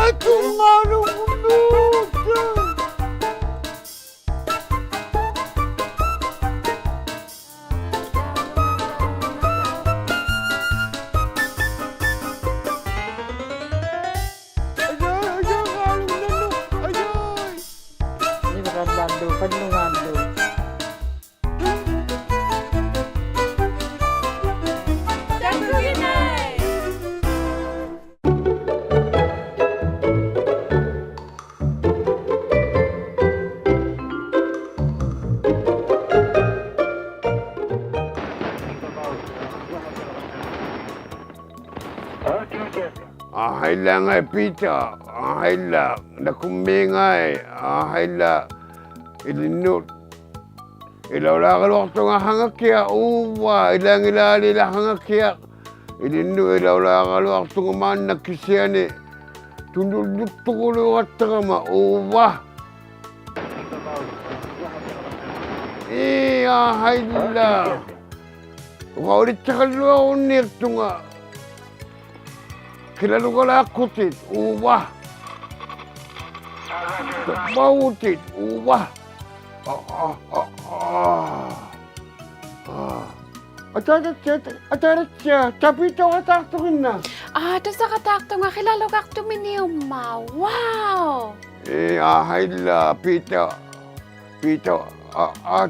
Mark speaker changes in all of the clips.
Speaker 1: ito nga nung luto.
Speaker 2: Ini bukan lando, penlungando.
Speaker 1: Ahayla nga pita, ahayla, nakumbingay, ahayla, ilinut. Ilawla waktu nga hangakya, uwa, ilang ilalila hangakya. Ilinu ilawla waktu nga man nakisiyani. Tunduluk tukulo at ma, uwa. Ahayla. Ulit sa kalwa unik tunga. Kilala ko lang kutit, uwa. Mautit, uwa. Atarat siya, tapi ito kataktokin na.
Speaker 3: To sa katakto nga kilalo kak tuminiuma. Wow!
Speaker 1: Ahayla, pita.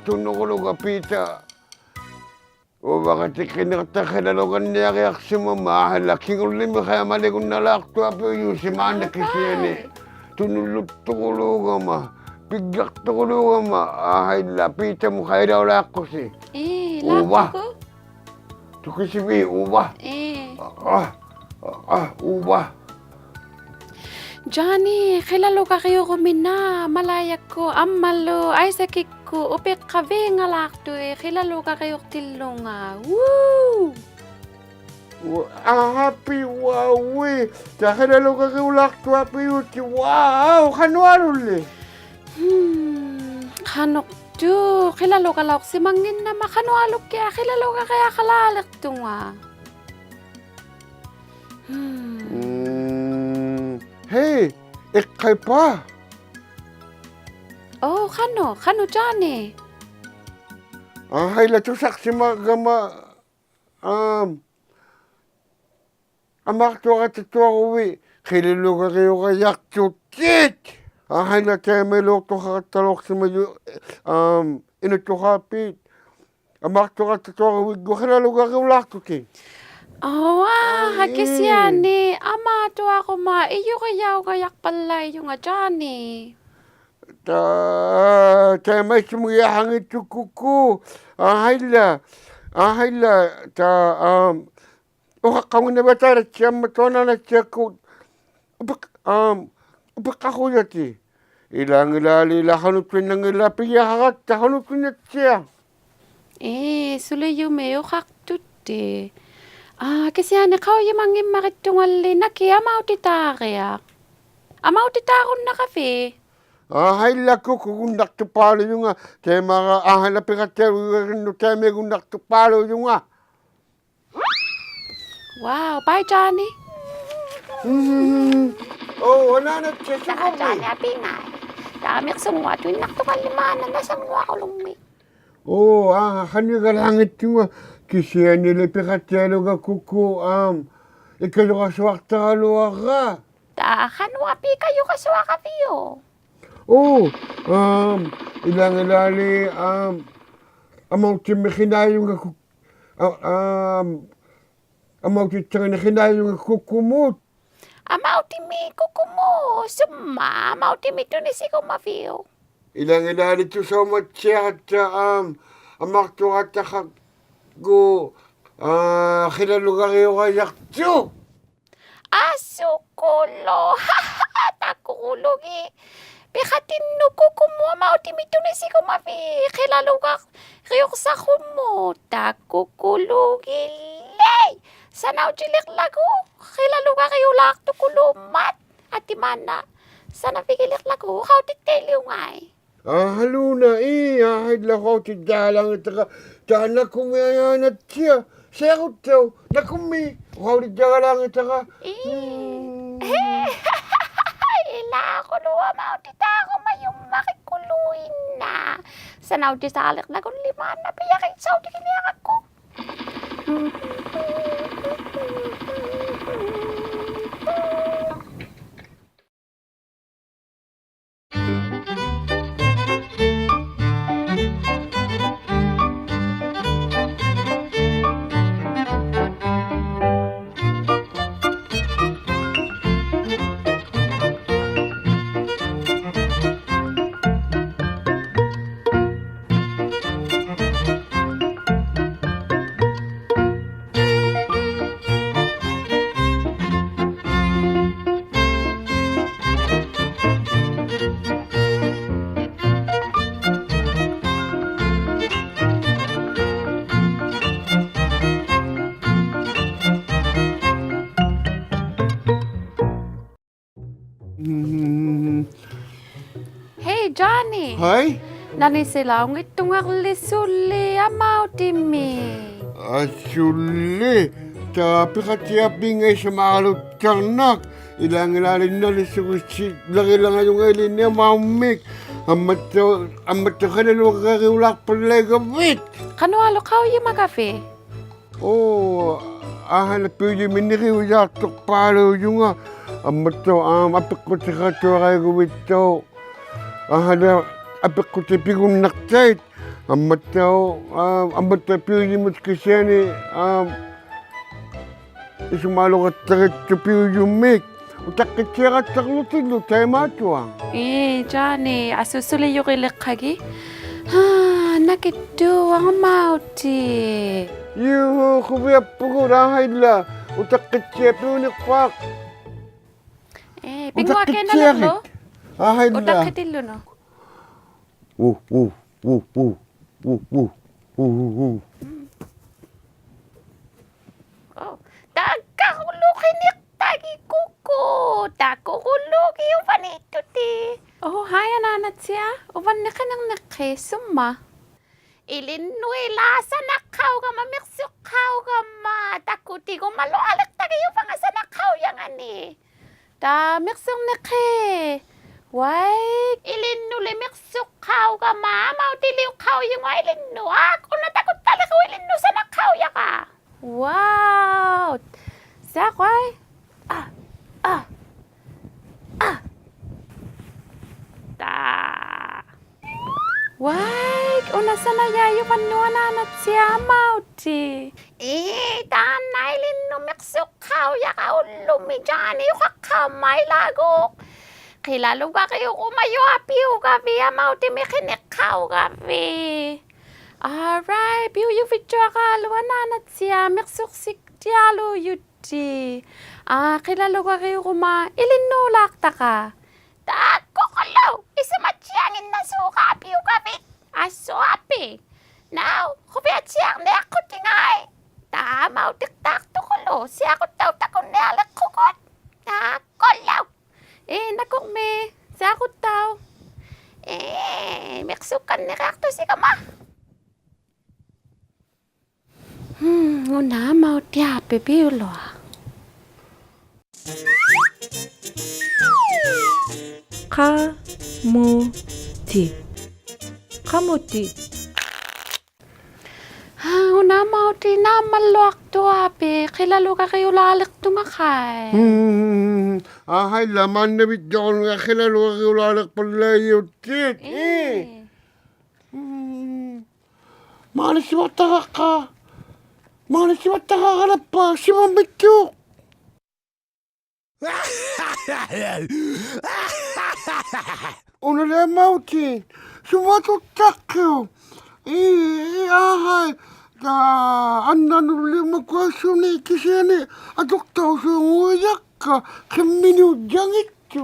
Speaker 1: Tunukulo ka, pita. O bakit kinaktakilalogan niya kaya si mama, halaking ulit mo kaya mali kong nalakto apo yung si mana kasi yan eh. Tunulot tukulo ka ma, pigak tukulo ka ma, ahay lapita mo kaya daw lako si.
Speaker 3: Lako ko?
Speaker 1: Ito kasi may uwa. Uwa.
Speaker 3: Johnny, kilalo ka kayo kumina, malayak ko, amalo, ay sakik ko, upik kabe nga lakto kilalo ka kayo tilunga. Woo!
Speaker 1: Happy wawi, kakilalo ka kayo lakto happy yuti, wow, kanwaluli.
Speaker 3: Kanok do, kilalo ka laok si mangin na makanwalok kaya, kilalo ka kaya kalalak to nga.
Speaker 1: Hey, ikay pa.
Speaker 3: Oh, kano Johnny?
Speaker 1: Ay, lato saksi magama. Amak to ka tatuwa uwi. Kilalo ka kayo kayak tutit. Ay, lato may lokto ka katalok si mayo. Inuto kapit. Amak to ka tatuwa uwi. Kilalo ka kayo lakto ki.
Speaker 3: Hakis yan eh. Ama, to ako ma. Iyo kayak palay yung Johnny.
Speaker 1: May sumuyahangit yung kuko. Ahayla, kung nabatara siya, matona na siya ko. Ubak ako yati. Ilang ilalila, hanupin ng ilapiyahat, hanupin na siya.
Speaker 3: Sulay yung mayo kaktuti. Kasi ikaw yung mga makitungali na kaya mautitakiyak. Mautitakon na kafe.
Speaker 1: Ahayla ko kung naktupalo yung nga. Kaya mga ahayla pikatero, kaya may kung naktupalo yung nga.
Speaker 3: Wow, bye Johnny.
Speaker 1: Wala na siya siya ko
Speaker 3: Johnny, happy nga. Dami ko sumwa, tuwing naktukalimanan na sumwa ko lummi.
Speaker 1: Kanyo ka langit yung nga. Kasi nila pikatero ka kuko, ikalo ka swakta kaluwa ka.
Speaker 3: Wapi kayo kaswa ka piyo.
Speaker 1: Ilang ilali, amaw timi kinayong ako, amaw titsang na kinayong ako kumot.
Speaker 3: Amaw timi kukumo, suma, amaw timi tunisi ko mafiyo.
Speaker 1: Ilang ilali to sa matya at amak to at go, kilalo ka kayo kayak to.
Speaker 3: Asukulo, takukulogi. Pikatin no kukumo, amaw timi tunisi ko mafi. Kilalo ka kayo sa kumo, takukulogi. Lay! Sanaw jilik lago, kilalo ka kayo lakto kulumat. At imana, sana pigilik lago, how titiliw ngay.
Speaker 1: Halo na ahid lang ako tidalang at dana kumayan at siya. Siya ko nakumi, how tidalang at
Speaker 3: la ako luwa mauti ta ako mayong makikuluin na. Sa nauti sa alik na kung lima na piyakit sa uti kiniyak ako. Hey Johnny,
Speaker 1: Hai?
Speaker 3: nanisilaw itong aklisuli amauti mi.
Speaker 1: Asuli, tapi katiapin ngay sa makalot karnak. Ilang-ilalin na lisukusit, laki-lang yung ilin niya, mamik. Amat ka na nung kakiulak pala gabit.
Speaker 3: Kano alo kao yung magafi?
Speaker 1: Oh, hanap yung miniriwyak tok palo yung nga. Amat to, apik ko sa kato kaya gawit to. Apik ko sa pigung naktait. Amat to yung maskasya ni, isumalo ka takit sa piyo yung mik. Utak kaya ka taklutin lo, tayo matuang.
Speaker 3: Johnny, asusuli yung ilikagi? Nakito ang mauti.
Speaker 1: Yuhu, kubiya po ko rahay la. Utak kaya piyo ni kwak.
Speaker 3: Pingwa kayo na lang lo?
Speaker 1: Rahay la.
Speaker 3: Utak kitilo no? Dagkakulukinik tagi kuko. Dagkakuluki yung panito ti. Haya nanat siya. Uwan na ka nang nakesuma. Ilinui lasa nakaw ka mamiksukaw ka ma. Takuti ko malualik tagi yung pangasa nakaw yang ani. Da miksung nake. Wai, ilinuli miksukaw ka ma. Mautiliw kaw yung ilinu. Ako natakot talaga ilinu sa nakaw ya ka. Wow! Sakway? Wai, una sana yayo panuana na siya mauti. Tanay no miksukaw ya ka ulumi dyan. Yung kakamay lagok. Kilalo ka kayo kumayo apiyo gabi. Mauti may kinikaw gabi. Alright, biu yung video ka luana na siya. Miksuksik dialo yuti. Kilalo ka kayo kuma. Ilinulak ta ka. Tako kalaw, isamatyangin na suka apiyo gabi. Aso api. Now, kubiat siyang na ako tingay. Tamaw tiktak to kalo. Siya ko daw takon na alak kukot. Kalaw. Nakok me. Siya ko daw. Miksukan ni kakto si kama. Una mau tiape biulo.
Speaker 2: Kamuti. Kamuti.
Speaker 3: Una mau ti na maluak to ape. Kilalo ka kayo lalik tumakay.
Speaker 1: Hay laman na bidyon nga kilalo ka ulalak pala yung tit. Malas wata ka. Malas wata ka ka na pa. Si Mamityok. Una na mautin. Sumatutak ko. Ahay. Ananuli magkwasyon kasi ni. Adok tao sa nguyak ka. Kaminudyang ito.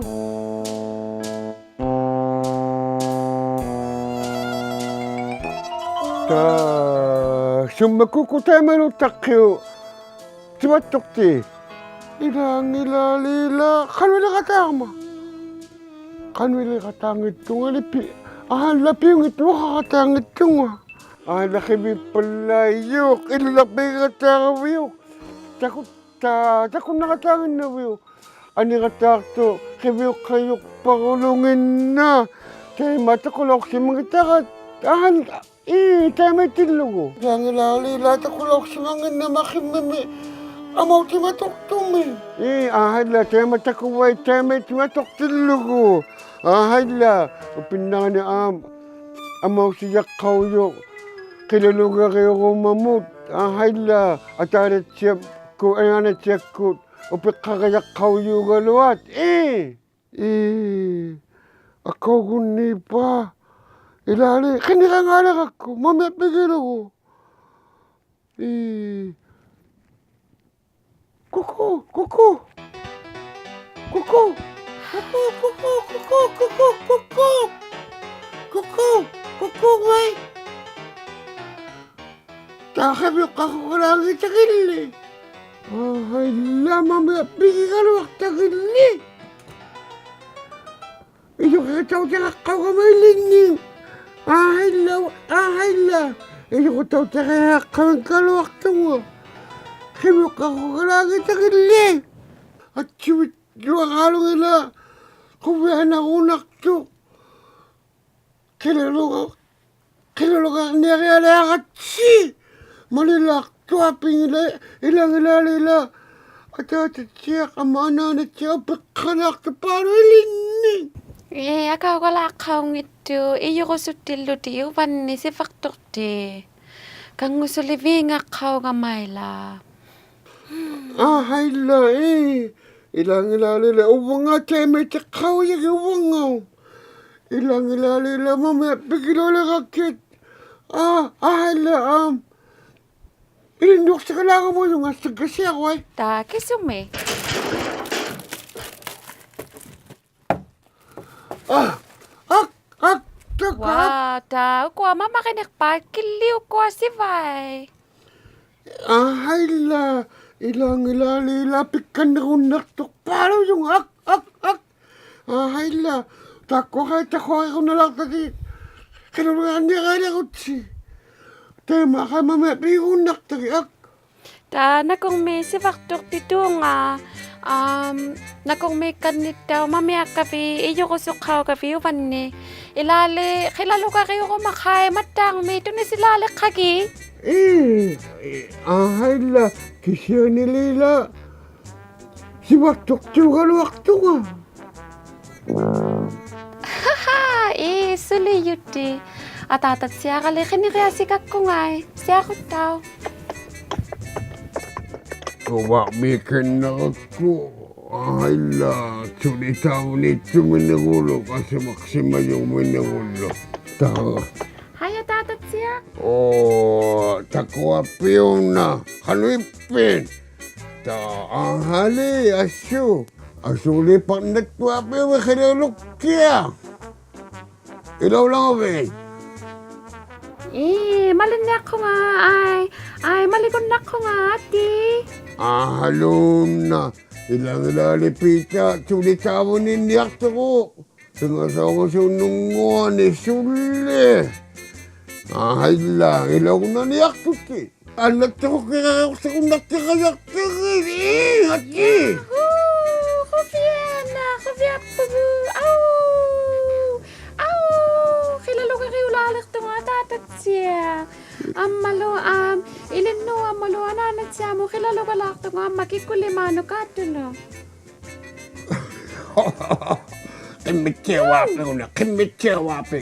Speaker 1: Sumakukutay manutak ko. Simatok ti. Lila. Kanwila katama. Kanwila katangit ko nga lipi. Lapi yung ito kakatangit ko nga. Laki mi palayok. Ilapi katangit. Takot nakatangit na wiyok. Ani katakto. kayok pakulungin na. Kaya matakulok si mga takat. Tayo may tilugo. Kaya ngilalila takulok si mga na makimimi. Amaw ti matuktumi. Ahad la, tayo matakuway, tayo may timatok tilugo. Ahad la, upinang ni amaw siya kauyok. Kilaluga kayo kumamut. Ahad la, atarat siya ko, ayanat siya ko. Upik kakayak kauyok galuat. Ako guni pa. Ilali, kinikangalak ako. Mamaya pigil ako. Kuko. Ngay. Takabiyok ako kalangit sa kili. Ay, mamaya pigil ka luwak sa kili. Iyo kataw sa kakaw ka may lining. Ay la. Iyo kataw sa kakaw ka luwak sa mo. Kibiyok ako kalangit sa kili. At siwit yung akalong ila. Kubihan ako nakto. Kilalo niya kaya lakat si. Malilakto aping ilang ilalila. At siya kamana na siya pagkalakto paano ilining.
Speaker 3: Akaw kalakaw ngito. Iyo ko sutillo ti uwan ni si faktor ti. Kang gusto living akaw gamay la.
Speaker 1: Hay la Ilang ilalila. Uwang nga tayo may takaw yung uwang nga. Ilang ilalila mamaya pigilola kakit. Hay la Ilindok sa kailangan mo yung asag kasi ako
Speaker 3: Ta, kisume. Wow, ta, ko mama kinakpa, kiliw ko si Vai.
Speaker 1: Hay la. Ilang ilalila pikan na kong naktok. Paano yung Hay la. Tako ako na lang tagi. Kailangan niya kaya ko si. Tema ka mamaya piyunak tagi
Speaker 3: Ta, nakong may si faktor tito nga. Nakong may kanita, mamaya kapi, iyo ko sukaw kapi, upan ni. Ilali, kilalo ka kayo kumakay, matang, may ito ni silali kagi.
Speaker 1: Hay la. Kisya ni Lila. Si waktok wakto nga.
Speaker 3: Suli yuti. Atatat siya kali, kaya sikak ko nga siya ko tao.
Speaker 1: Kawamikan na ako. Ay la, sulitaw nito minagulo kasi maksima yung minagulo. Tao.
Speaker 3: Haya tatat siya.
Speaker 1: Takwa piyon na. Kalipin. Ang hali, asyo. Asuli pang natwa piyon, kinalok kya. Ilaw lang ako
Speaker 3: Malinyak ko nga malikon na ko nga ati.
Speaker 1: Halom na. Ilang ilalipita, sulitaw ninyak ko. Singasaw ko sununguan ni Suli. Ay lang, ilaw ko na niyak tuti. Anak ko kaya ako sa kunak ka kayak tingin. Hati!
Speaker 3: Kufiya pugu. Kilalo ka kayo lalak to nga tatat siya. Ilin no, ananat siya mo. Kilalo ka lak to nga makikulimano ka to no.
Speaker 1: Kimitsewa ko na, kimitsewa ko.